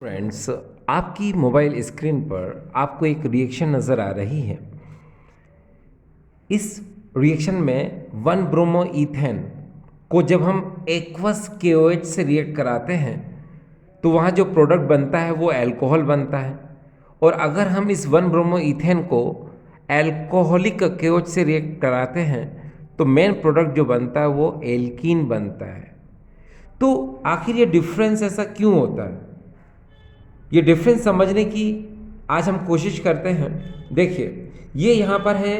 Friends, आपकी mobile screen पर आपको एक रिएक्शन नज़र आ रही है। इस रिएक्शन में 1 ब्रोमो ईथेन को जब हम एक्वस KOH से रिएक्ट कराते हैं तो वहाँ जो प्रोडक्ट बनता है वो अल्कोहल बनता है। और अगर हम इस 1 ब्रोमो ईथेन को अल्कोहलिक KOH से रिएक्ट कराते हैं तो मेन प्रोडक्ट जो बनता है वो एल्कीन बनता है। तो आखिर ये डिफरेंस ऐसा क्यों होता है, ये डिफरेंस समझने की आज हम कोशिश करते हैं। देखिए, ये यहाँ पर है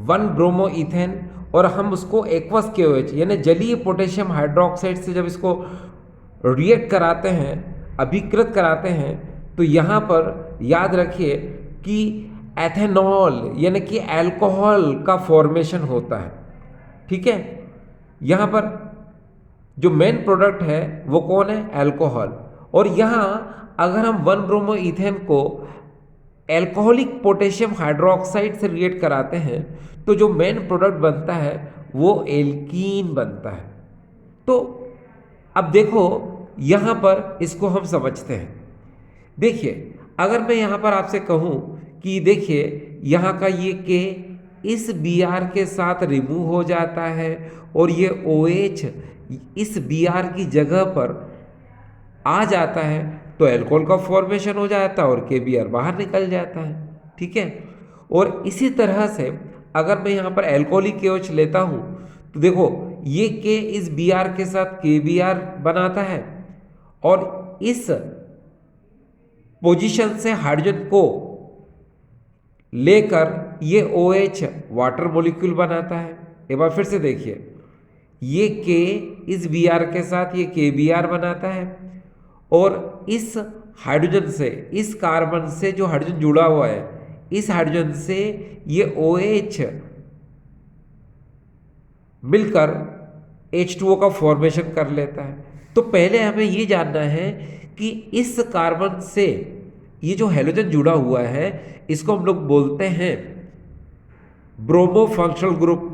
1 ब्रोमो ईथेन और हम उसको एक्वस KOH यानी जलीय पोटेशियम हाइड्रोक्साइड से जब इसको रिएक्ट कराते हैं, अभिकृत कराते हैं, तो यहाँ पर याद रखिए कि एथेनॉल यानी कि अल्कोहल का फॉर्मेशन होता है। ठीक है, यहाँ पर जो मेन प्रोडक्ट है वो कौन है? अल्कोहल। और यहाँ अगर हम 1 ब्रोमो ईथेन को एल्कोहलिक पोटेशियम हाइड्रोक्साइड से रिएक्ट कराते हैं तो जो मेन प्रोडक्ट बनता है वो एल्कीन बनता है। तो अब देखो, यहाँ पर इसको हम समझते हैं। देखिए, अगर मैं यहाँ पर आपसे कहूँ कि देखिए यहाँ का ये के इस Br के साथ रिमूव हो जाता है और ये OH इस Br की जगह पर आ जाता है तो अल्कोहल का फॉर्मेशन हो जाता है और KBr बाहर निकल जाता है। ठीक है, और इसी तरह से अगर मैं यहाँ पर अल्कोहलिक KOH लेता हूँ तो देखो ये K इस Br के साथ KBr बनाता है और इस पोजीशन से हाइड्रोजन को लेकर ये OH वाटर मॉलिक्यूल बनाता है। एक बार फिर से देखिए, ये K इस Br के साथ ये KBr बनाता है और इस हाइड्रोजन से, इस कार्बन से जो हाइड्रोजन जुड़ा हुआ है, इस हाइड्रोजन से ये OH मिलकर H2O का फॉर्मेशन कर लेता है। तो पहले हमें ये जानना है कि इस कार्बन से ये जो हैलोजन जुड़ा हुआ है इसको हम लोग बोलते हैं ब्रोमो फंक्शनल ग्रुप।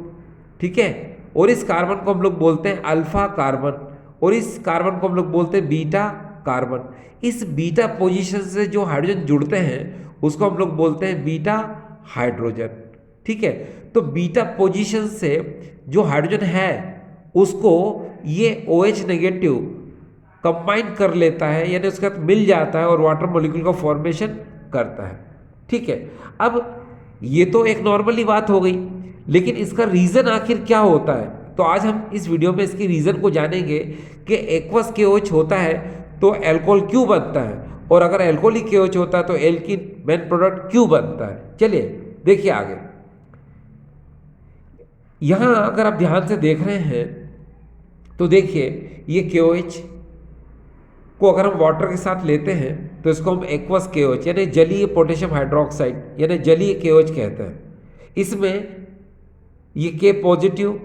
ठीक है, और इस कार्बन को हम लोग बोलते हैं अल्फा कार्बन और इस कार्बन को हम लोग बोलते हैं बीटा कार्बन। इस बीटा पोजीशन से जो हाइड्रोजन जुड़ते हैं उसको हम लोग बोलते हैं बीटा हाइड्रोजन। ठीक है, तो बीटा पोजीशन से जो हाइड्रोजन है उसको ये OH नेगेटिव कंबाइन कर लेता है, यानी उसके साथ मिल जाता है और वाटर मॉलिक्यूल का फॉर्मेशन करता है। ठीक है, अब ये तो एक नॉर्मली बात हो गई, लेकिन इसका रीज़न आखिर क्या होता है? तो आज हम इस वीडियो में इसकी रीज़न को जानेंगे कि एक्वस KOH होता है तो अल्कोहल क्यों बनता है, और अगर अल्कोहलिक KOH होता है तो एल्कीन मेन प्रोडक्ट क्यों बनता है। चलिए देखिए आगे। यहाँ अगर आप ध्यान से देख रहे हैं तो देखिए ये KOH को अगर हम वाटर के साथ लेते हैं तो इसको हम एक्वस KOH यानी जलीय पोटेशियम हाइड्रोक्साइड यानी जलीय KOH कहते हैं। इसमें ये K positive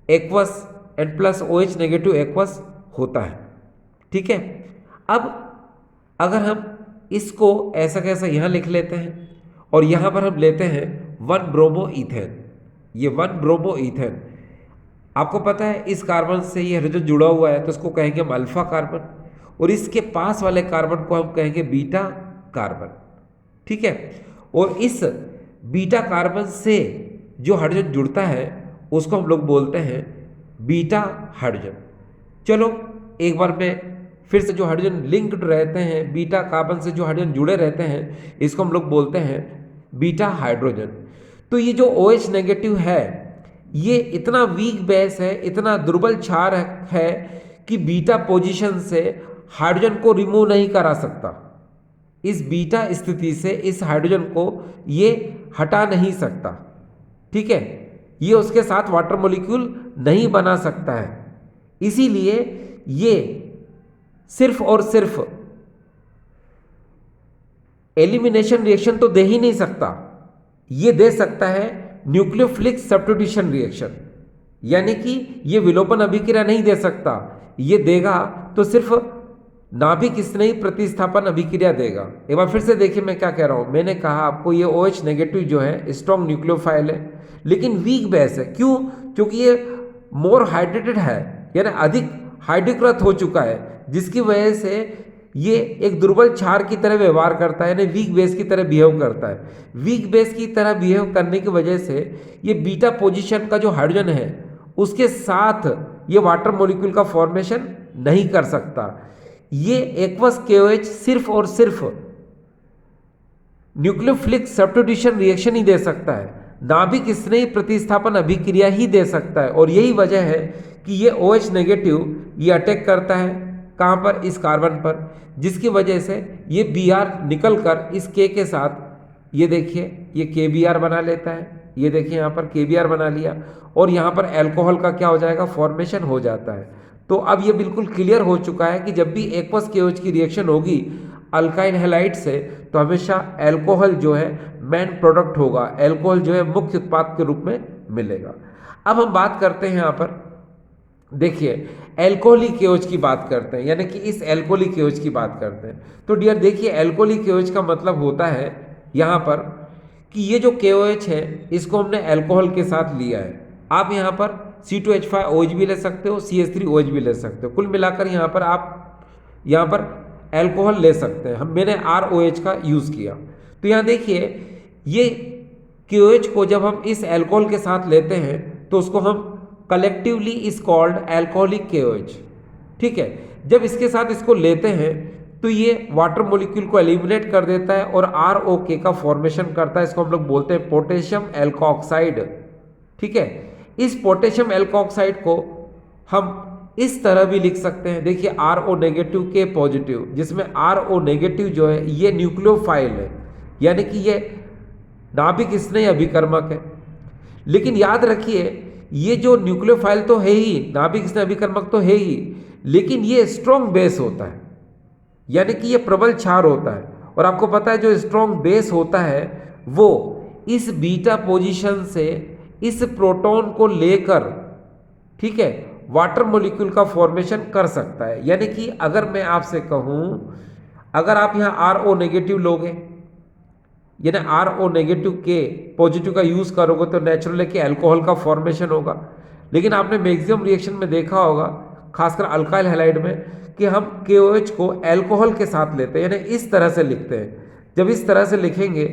aqueous and plus OH negative aqueous होता है। ठीक है, अब अगर हम इसको ऐसा कैसा यहाँ लिख लेते हैं और यहाँ पर हम लेते हैं 1 ब्रोमो ईथेन। ये 1 ब्रोमो ईथेन, आपको पता है इस कार्बन से ये हाइड्रोजन जुड़ा हुआ है तो इसको कहेंगे हम अल्फा कार्बन और इसके पास वाले कार्बन को हम कहेंगे बीटा कार्बन। ठीक है, और इस बीटा कार्बन से जो हाइड्रोजन जुड़ता है उसको हम लोग बोलते हैं बीटा हाइड्रोजन। चलो एक बार मैं फिर से, जो हाइड्रोजन लिंक्ड रहते हैं, बीटा कार्बन से जो हाइड्रोजन जुड़े रहते हैं, इसको हम लोग बोलते हैं बीटा हाइड्रोजन। तो ये जो OH नेगेटिव है ये इतना वीक बेस है, इतना दुर्बल क्षार है कि बीटा पोजीशन से हाइड्रोजन को रिमूव नहीं करा सकता। इस बीटा स्थिति से इस हाइड्रोजन को ये हटा नहीं सकता। ठीक है, ये उसके साथ वाटर मॉलिक्यूल नहीं बना सकता है, इसीलिए ये सिर्फ और सिर्फ एलिमिनेशन रिएक्शन तो दे ही नहीं सकता, ये दे सकता है न्यूक्लियोफिलिक सब्स्टिट्यूशन रिएक्शन, यानी कि ये विलोपन अभिक्रिया नहीं दे सकता। ये देगा तो सिर्फ नाभिक स्नेही प्रतिस्थापन अभिक्रिया देगा। एक बार फिर से देखिए मैं क्या कह रहा हूं। मैंने कहा आपको ये OH नेगेटिव जो है स्ट्रॉन्ग न्यूक्लियोफाइल है लेकिन वीक बेस है। क्यों? क्योंकि ये मोर हाइड्रेटेड है, यानी अधिक हाइड्रीकृत हो चुका है, जिसकी वजह से ये एक दुर्बल क्षार की तरह व्यवहार करता है, यानी वीक बेस की तरह बिहेव करता है। वीक बेस की तरह बिहेव करने की वजह से ये बीटा पोजीशन का जो हाइड्रोजन है उसके साथ ये वाटर मॉलिक्यूल का फॉर्मेशन नहीं कर सकता। ये एक्वस KOH सिर्फ और सिर्फ न्यूक्लियोफिलिक सब्स्टिट्यूशन रिएक्शन ही दे सकता है, नाभिक स्नेही प्रतिस्थापन अभिक्रिया ही दे सकता है। और यही वजह है कि ये OH नेगेटिव ये अटैक करता है कहाँ पर, इस कार्बन पर, जिसकी वजह से ये Br निकल कर इस K के साथ ये देखिए ये KBr बना लेता है। ये देखिए यहाँ पर KBr बना लिया और यहाँ पर एल्कोहल का क्या हो जाएगा, फॉर्मेशन हो जाता है। तो अब ये बिल्कुल क्लियर हो चुका है कि जब भी एक्वस KOH की रिएक्शन होगी अल्काइल हैलाइड से तो हमेशा एल्कोहल जो है मेन प्रोडक्ट होगा, एल्कोहल जो है मुख्य उत्पाद के रूप में मिलेगा। अब हम बात करते हैं यहाँ पर, देखिए एल्कोहलिक KOH की बात करते हैं, यानी कि इस एल्कोहलिक KOH की बात करते हैं। तो डियर देखिए एल्कोहलिक KOH का मतलब होता है यहाँ पर कि ये जो KOH है इसको हमने एल्कोहल के साथ लिया है। आप यहाँ पर C2H5OH भी ले सकते हो, CH3OH भी ले सकते हो, कुल मिलाकर यहाँ पर आप यहाँ पर एल्कोहल ले सकते हैं। मैंने ROH का यूज़ किया। तो यहाँ देखिए ये KOH को जब हम इस एल्कोहल के साथ लेते हैं तो उसको हम collectively is called alcoholic KOH, ठीक है। जब इसके साथ इसको लेते हैं तो ये वाटर मॉलिक्यूल को एलिमिनेट कर देता है और ROK का फॉर्मेशन करता है। इसको हम लोग बोलते हैं पोटेशियम एल्कोऑक्साइड, ठीक है। इस पोटेशियम एल्कोऑक्साइड को हम इस तरह भी लिख सकते हैं, देखिए RO नेगेटिव K पॉजिटिव, जिसमें RO नेगेटिव जो है ये न्यूक्लियोफाइल है, यानी कि ये नाभिक स्नेही अभिकर्मक है। लेकिन याद रखिए ये जो न्यूक्लियोफाइल तो है ही, नाभिक स्नेही अभिकर्मक तो है ही, लेकिन ये स्ट्रॉन्ग बेस होता है, यानी कि ये प्रबल क्षार होता है। और आपको पता है जो स्ट्रॉन्ग बेस होता है वो इस बीटा पोजीशन से इस प्रोटॉन को लेकर, ठीक है, वाटर मॉलिक्यूल का फॉर्मेशन कर सकता है। यानी कि अगर मैं आपसे कहूं, अगर आप यहाँ RO नेगेटिव लोगे, यानी RO नेगेटिव K पॉजिटिव का यूज करोगे तो नेचुरली कि अल्कोहल का फॉर्मेशन होगा। लेकिन आपने मैक्सिमम रिएक्शन में देखा होगा, खासकर अल्काइल हैलाइड में, कि हम KOH को अल्कोहल के साथ लेते हैं, यानी इस तरह से लिखते हैं। जब इस तरह से लिखेंगे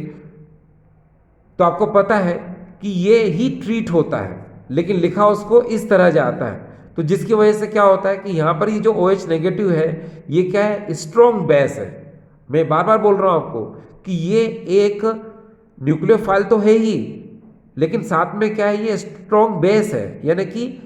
तो आपको पता है कि ये ही ट्रीट होता है, लेकिन लिखा उसको इस तरह जाता है। तो जिसकी वजह से क्या होता है कि यहाँ पर ये जो OH नेगेटिव है ये क्या है, स्ट्रॉन्ग बेस है। मैं बार बार बोल रहा हूँ आपको कि ये एक न्यूक्लियोफाइल तो है ही, लेकिन साथ में क्या है, ये स्ट्रॉन्ग बेस है, यानी कि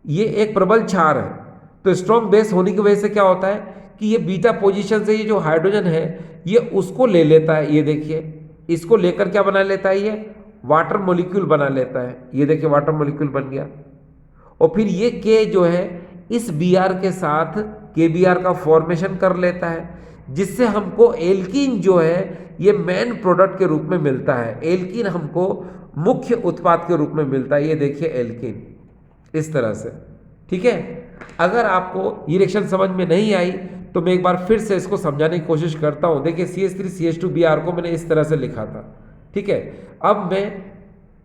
ये एक प्रबल क्षार है। तो स्ट्रॉन्ग बेस होने की वजह से क्या होता है कि ये बीटा पोजीशन से ये जो हाइड्रोजन है ये उसको ले लेता है। ये देखिए इसको लेकर क्या बना लेता है, ये वाटर मॉलिक्यूल बना लेता है। ये देखिए वाटर मॉलिक्यूल बन गया। और फिर ये K जो है इस Br के साथ KBr का फॉर्मेशन कर लेता है, जिससे हमको एल्कीन जो है ये मेन प्रोडक्ट के रूप में मिलता है। एल्कीन हमको मुख्य उत्पाद के रूप में मिलता है। ये देखिए एल्कीन इस तरह से, ठीक है। अगर आपको ये रिएक्शन समझ में नहीं आई तो मैं एक बार फिर से इसको समझाने की कोशिश करता हूँ। देखिए CH3CH2Br को मैंने इस तरह से लिखा था, ठीक है। अब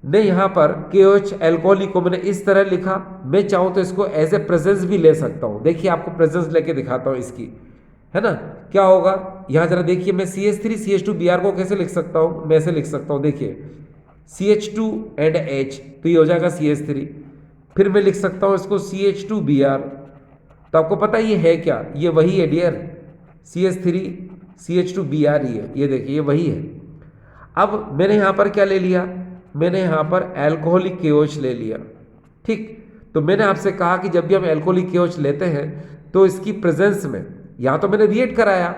मैं यहाँ पर KOH एल्कोहलिक को मैंने इस तरह लिखा। मैं चाहूँ तो इसको एज ए प्रेजेंस भी ले सकता हूँ। देखिए आपको प्रेजेंस लेके दिखाता हूँ इसकी, है ना, क्या होगा। यहाँ जरा देखिए मैं CH3CH2Br को कैसे लिख सकता हूँ, मैं ऐसे लिख सकता हूँ, देखिए CH2 एंड H, तो ये हो जाएगा CH3। फिर मैं लिख सकता हूँ इसको CH2Br, तो आपको पता ये है क्या, ये वही है डियर, CH3CH2Br ही है। ये देखिए ये वही है। अब मैंने यहाँ पर क्या ले लिया, मैंने यहाँ पर एल्कोहलिक KOH ले लिया, ठीक। तो मैंने आपसे कहा कि जब भी हम एल्कोहलिक KOH लेते हैं तो इसकी प्रेजेंस में, यहाँ तो मैंने रिएक्ट कराया,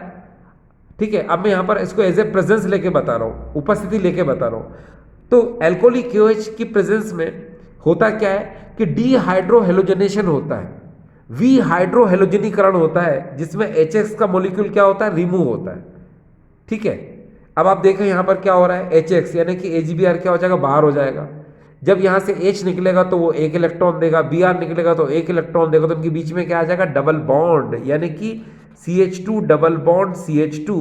ठीक है। अब मैं यहाँ पर इसको एज ए प्रेजेंस लेके बता रहा हूँ, उपस्थिति लेके बता रहा हूँ। तो एल्कोहलिक KOH की प्रेजेंस में होता क्या है कि डीहाइड्रोहेलोजनेशन होता है, विहाइड्रोहेलोजनीकरण होता है, जिसमें HX का मॉलिक्यूल क्या होता है, रिमूव होता है, ठीक है। अब आप देखें यहाँ पर क्या हो रहा है, HX यानी कि AgBr क्या हो जाएगा, बाहर हो जाएगा। जब यहाँ से H निकलेगा तो वो एक इलेक्ट्रॉन देगा, Br निकलेगा तो एक इलेक्ट्रॉन देगा, तो इनके बीच में क्या आ जाएगा, डबल बॉन्ड, यानी कि CH2 डबल बॉन्ड CH2,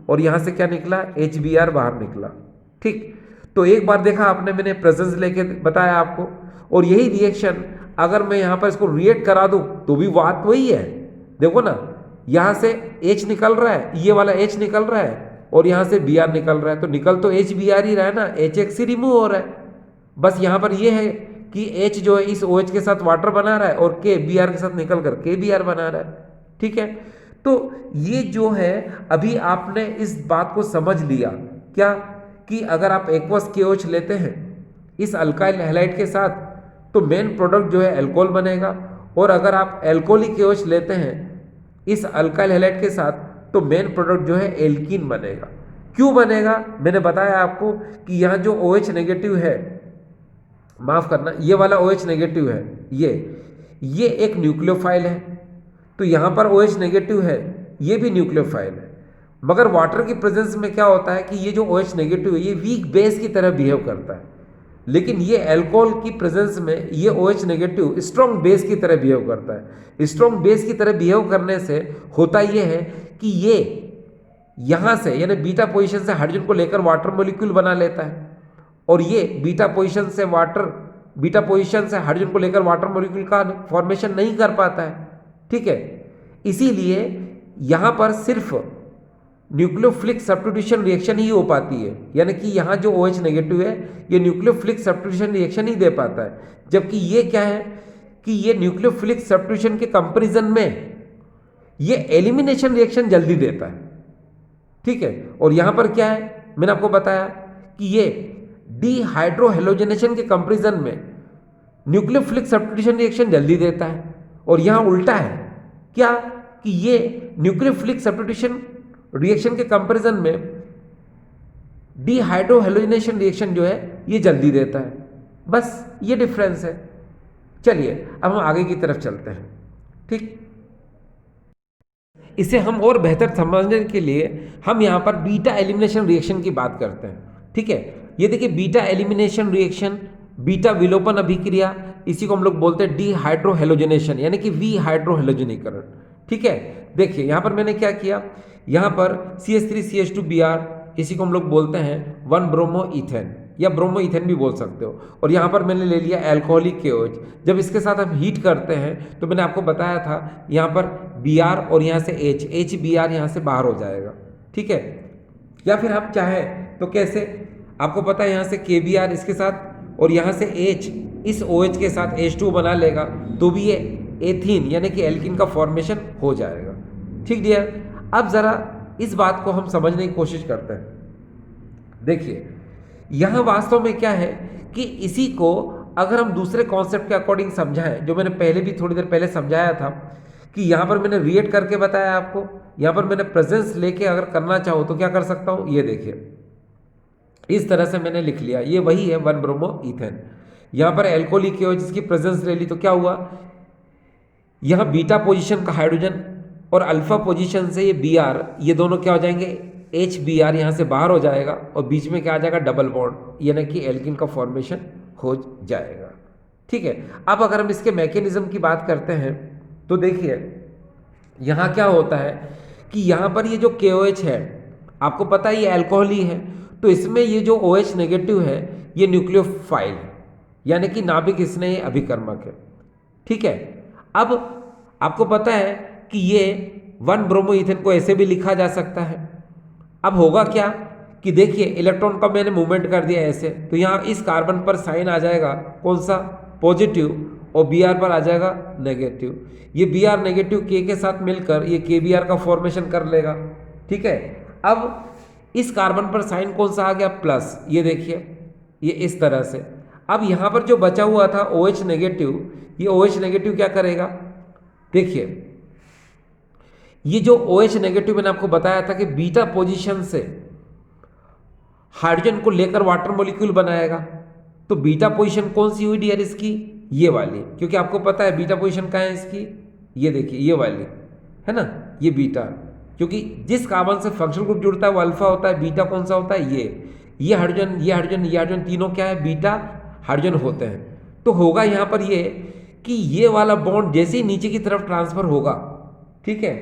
और यहाँ से क्या निकला, HBr बाहर निकला, ठीक। तो एक बार देखा आपने, मैंने प्रेजेंस लेके बताया आपको। और यही रिएक्शन अगर मैं यहाँ पर इसको रिएक्ट करा दूँ तो भी बात वही है। देखो ना, यहाँ से H निकल रहा है, ये वाला H निकल रहा है और यहाँ से Br निकल रहा है, तो निकल तो HBr ही रहा है ना, HX ही रिमूव हो रहा है। बस यहाँ पर ये है कि H जो है इस OH के साथ वाटर बना रहा है और K Br के साथ निकल कर KBr बना रहा है। ठीक है, तो ये जो है अभी आपने इस बात को समझ लिया क्या, कि अगर आप एक्वस KOH लेते हैं इस अल्काइल हैलाइड के साथ तो मेन प्रोडक्ट जो है अल्कोहल बनेगा, और अगर आप अल्कोहलिक KOH लेते हैं इस अल्काइल हैलाइड के साथ तो मेन प्रोडक्ट जो है एल्कीन बनेगा। क्यों बनेगा, मैंने बताया आपको कि यहाँ जो OH नेगेटिव है, माफ करना, ये वाला OH नेगेटिव है, ये एक न्यूक्लियोफाइल है, तो यहाँ पर OH नेगेटिव है, ये भी न्यूक्लियोफाइल है। मगर वाटर की प्रेजेंस में क्या होता है कि ये जो OH नेगेटिव है ये वीक बेस की तरह बिहेव करता है, लेकिन ये अल्कोहल की प्रेजेंस में ये OH नेगेटिव स्ट्रॉन्ग बेस की तरह बिहेव करता है। स्ट्रॉन्ग बेस की तरह बिहेव करने से होता ये है कि ये यहाँ से यानी बीटा पोजीशन से हाइड्रोजन को लेकर वाटर मॉलिक्यूल बना लेता है, और ये बीटा पोजीशन से हाइड्रोजन को लेकर वाटर मॉलिक्यूल का फॉर्मेशन नहीं कर पाता है। ठीक है, इसीलिए यहाँ पर सिर्फ न्यूक्लियोफिलिक सब्स्टिट्यूशन रिएक्शन ही हो पाती है, यानी कि यहाँ जो OH नेगेटिव है ये न्यूक्लियोफिलिक सब्स्टिट्यूशन रिएक्शन ही दे पाता है, जबकि ये क्या है कि ये न्यूक्लियोफिलिक सब्स्टिट्यूशन के कंपैरिजन में ये एलिमिनेशन रिएक्शन जल्दी देता है। ठीक है, और यहाँ पर क्या है, मैंने आपको बताया कि ये डिहाइड्रोहेलोजनेशन के कंपैरिजन में न्यूक्लियोफिलिक सब्स्टिट्यूशन रिएक्शन जल्दी देता है, और यहाँ उल्टा है क्या कि ये न्यूक्लियोफिलिक सब्स्टिट्यूशन रिएक्शन के कंपैरिजन में डिहाइड्रोहेलोजनेशन रिएक्शन जो है ये जल्दी देता है। बस ये डिफरेंस है। चलिए अब हम आगे की तरफ चलते हैं। ठीक, इसे हम और बेहतर समझने के लिए हम यहाँ पर बीटा एलिमिनेशन रिएक्शन की बात करते हैं। ठीक है, ये देखिए बीटा एलिमिनेशन रिएक्शन, बीटा विलोपन अभिक्रिया, इसी को हम लोग बोलते हैं डिहाइड्रोहेलोजनेशन यानी कि विहाइड्रोहेलोजनीकरण। ठीक है, देखिए यहाँ पर मैंने क्या किया, यहाँ पर CH3CH2Br, इसी को हम लोग बोलते हैं 1 ब्रोमो इथेन या ब्रोमो इथेन भी बोल सकते हो, और यहाँ पर मैंने ले लिया अल्कोहलिक KOH। जब इसके साथ हम हीट करते हैं तो मैंने आपको बताया था यहाँ पर Br और यहाँ से HBr यहाँ से बाहर हो जाएगा। ठीक है, या फिर हम चाहें तो कैसे, आपको पता है यहाँ से KBr इसके साथ और यहाँ से H इस OH के साथ H2 बना लेगा तो भी ये एथीन यानी कि एल्कीन का फॉर्मेशन हो जाएगा। ठीक डियर, अब ज़रा इस बात को हम समझने की कोशिश करते हैं। देखिए यहाँ वास्तव में क्या है कि इसी को अगर हम दूसरे कॉन्सेप्ट के अकॉर्डिंग समझाएं, जो मैंने पहले भी थोड़ी देर पहले समझाया था कि यहाँ पर मैंने रिएक्ट करके बताया आपको, यहाँ पर मैंने प्रेजेंस लेके अगर करना चाहो तो क्या कर सकता हूँ, ये देखिए इस तरह से मैंने लिख लिया, ये वही है 1 ब्रोमो इथेन। यहाँ पर अल्कोहलिक KOH जिसकी प्रेजेंस ले ली तो क्या हुआ, यहाँ बीटा पोजीशन का हाइड्रोजन और अल्फा पोजीशन से ये Br, ये दोनों क्या हो जाएंगे, HBr यहाँ से बाहर हो जाएगा और बीच में क्या आ जाएगा, डबल बॉन्ड, यानी कि एल्कीन का फॉर्मेशन हो जाएगा। ठीक है, अब अगर हम इसके मैकेनिज्म की बात करते हैं तो देखिए यहाँ क्या होता है कि यहाँ पर ये जो KOH है, आपको पता है ये अल्कोहल ही है, तो इसमें ये जो OH नेगेटिव है ये न्यूक्लियोफाइल है, यानी कि नाभिक स्नेही अभिकर्मक है। ठीक है, अब आपको पता है कि ये 1 ब्रोमो इथेन को ऐसे भी लिखा जा सकता है। अब होगा क्या कि देखिए इलेक्ट्रॉन का मैंने मूवमेंट कर दिया ऐसे, तो यहाँ इस कार्बन पर साइन आ जाएगा कौन सा, पॉजिटिव, और Br पर आ जाएगा नेगेटिव। ये Br नेगेटिव K के साथ मिलकर ये KBr का फॉर्मेशन कर लेगा। ठीक है, अब इस कार्बन पर साइन कौन सा आ गया, प्लस, ये देखिए ये इस तरह से। अब यहाँ पर जो बचा हुआ था OH नेगेटिव, ये OH नेगेटिव क्या करेगा, देखिए ये जो OH नेगेटिव मैंने आपको बताया था कि बीटा पोजीशन से हाइड्रोजन को लेकर वाटर मॉलिक्यूल बनाएगा, तो बीटा पोजीशन कौन सी हुई डियर इसकी, ये वाली, क्योंकि आपको पता है बीटा पोजीशन कहाँ है इसकी, ये देखिए ये वाली है ना, ये बीटा, क्योंकि जिस कार्बन से फंक्शनल ग्रुप जुड़ता है वो अल्फा होता है, बीटा कौन सा होता है, ये हाइड्रोजन, ये हाइड्रोजन, ये हाइड्रोजन, तीनों क्या है, बीटा हाइड्रोजन होते हैं। तो होगा यहाँ पर ये कि ये वाला बॉन्ड जैसे ही नीचे की तरफ ट्रांसफर होगा, ठीक है,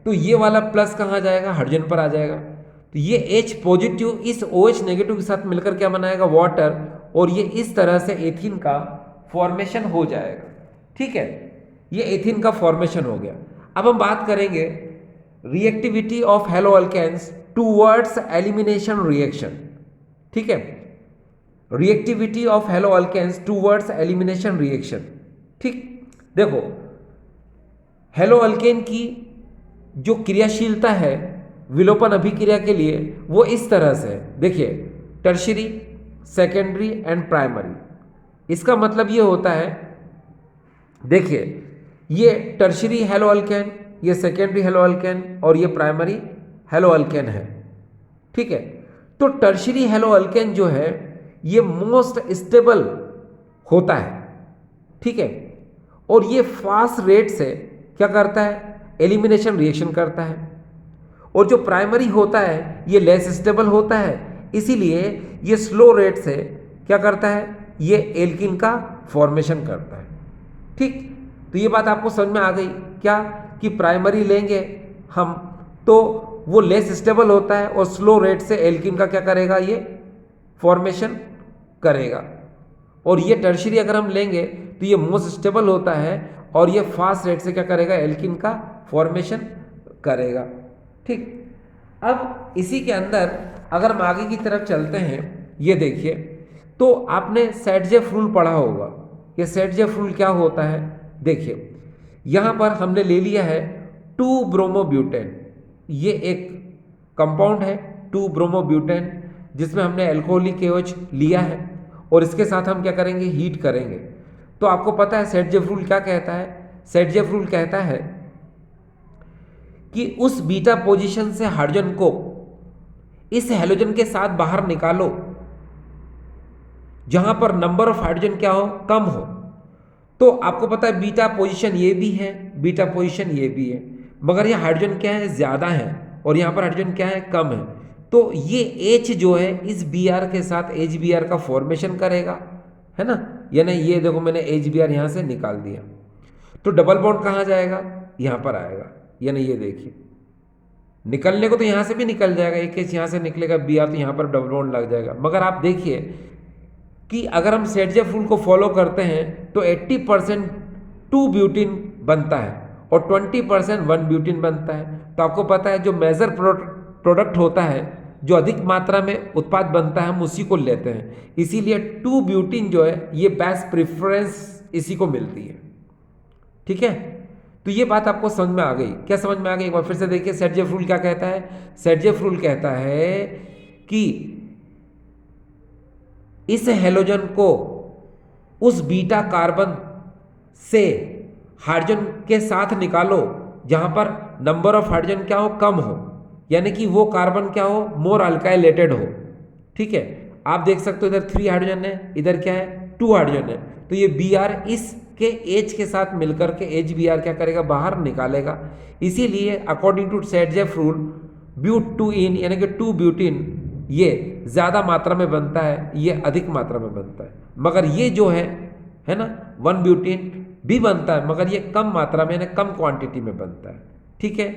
तो ये वाला प्लस कहाँ जाएगा, हाइड्रोजन पर आ जाएगा। तो ये H पॉजिटिव इस OH नेगेटिव के साथ मिलकर क्या बनाएगा, वाटर, और ये इस तरह से एथीन का फॉर्मेशन हो जाएगा। ठीक है, ये एथीन का फॉर्मेशन हो गया। अब हम बात करेंगे reactivity of haloalkanes towards elimination reaction, ठीक है, reactivity of haloalkanes towards elimination reaction. ठीक, देखो हेलो अल्केन की जो क्रियाशीलता है विलोपन अभिक्रिया के लिए वो इस तरह से है, देखिए टर्शियरी, सेकेंडरी एंड प्राइमरी। इसका मतलब ये होता है, देखिए ये टर्शियरी हेलो अल्केन, ये सेकेंडरी हेलो अल्केन और ये प्राइमरी हेलो अल्केन है, ठीक है। तो टर्शियरी हेलो अल्केन जो है ये मोस्ट स्टेबल होता है, ठीक है, और ये फास्ट रेट से क्या करता है, एलिमिनेशन रिएक्शन करता है। और जो प्राइमरी होता है ये लेस स्टेबल होता है, इसीलिए ये स्लो रेट से क्या करता है, ये एल्किन का फॉर्मेशन करता है। ठीक, तो ये बात आपको समझ में आ गई क्या, कि प्राइमरी लेंगे हम तो वो लेस स्टेबल होता है और स्लो रेट से एल्किन का क्या करेगा, ये फॉर्मेशन करेगा। और ये टर्शियरी अगर हम लेंगे तो ये मोस्ट स्टेबल होता है और ये फास्ट रेट से क्या करेगा, एल्किन का फॉर्मेशन करेगा। ठीक, अब इसी के अंदर अगर हम आगे की तरफ चलते हैं, ये देखिए तो आपने सेटजेफ रूल पढ़ा होगा। ये सेटजेफ रूल क्या होता है, देखिए यहाँ पर हमने ले लिया है 2 ब्रोमोब्यूटेन, ये एक कंपाउंड है 2 ब्रोमोब्यूटेन जिसमें हमने अल्कोहलिक KOH लिया है और इसके साथ हम क्या करेंगे, हीट करेंगे। तो आपको पता है सेटजेफ रूल क्या कहता है, सेटजेफ रूल कहता है कि उस बीटा पोजीशन से हाइड्रोजन को इस हैलोजन के साथ बाहर निकालो जहां पर नंबर ऑफ हाइड्रोजन क्या हो, कम हो। तो आपको पता है बीटा पोजीशन ये भी है, बीटा पोजीशन ये भी है, मगर ये हाइड्रोजन क्या है, ज्यादा है और यहां पर हाइड्रोजन क्या है, कम है। तो ये H जो है इस Br के साथ HBr का फॉर्मेशन करेगा, है ना, यानी ये देखो मैंने HBr यहां से निकाल दिया, तो डबल बॉन्ड कहाँ जाएगा, यहां पर आएगा, यानी ये देखिए निकलने को तो यहां से भी निकल जाएगा, एक H यहां से निकलेगा Br, तो यहां पर डबल बॉन्ड लग जाएगा। मगर आप देखिए कि अगर हम सेटजेफ रूल को फॉलो करते हैं तो 80% 2 ब्यूटीन बनता है और 20% 1 ब्यूटीन बनता है। तो आपको पता है जो मेजर प्रोडक्ट होता है, जो अधिक मात्रा में उत्पाद बनता है, हम उसी को लेते हैं, इसीलिए 2 ब्यूटीन जो है ये बेस्ट प्रेफरेंस इसी को मिलती है। ठीक है, तो ये बात आपको समझ में आ गई, क्या समझ में आ गई, एक बार फिर से देखिए सेटजेफ रूल क्या कहता है। सेटजेफ रूल कहता है कि इस हैलोजन को उस बीटा कार्बन से हाइड्रोजन के साथ निकालो जहां पर नंबर ऑफ हाइड्रोजन क्या हो, कम हो, यानी कि वो कार्बन क्या हो, मोर अल्काइलेटेड हो। ठीक है, आप देख सकते हो इधर 3 हाइड्रोजन है, इधर क्या है, 2 हाइड्रोजन है, तो ये Br इसके H के साथ मिलकर के HBr क्या करेगा, बाहर निकालेगा। इसीलिए according to Saytzeff rule but 2 ene यानी कि 2 ब्यूटीन ये ज्यादा मात्रा में बनता है, ये अधिक मात्रा में बनता है। मगर ये जो है ना 1 ब्यूटीन भी बनता है, मगर ये कम मात्रा में, कम क्वांटिटी में बनता है। ठीक है,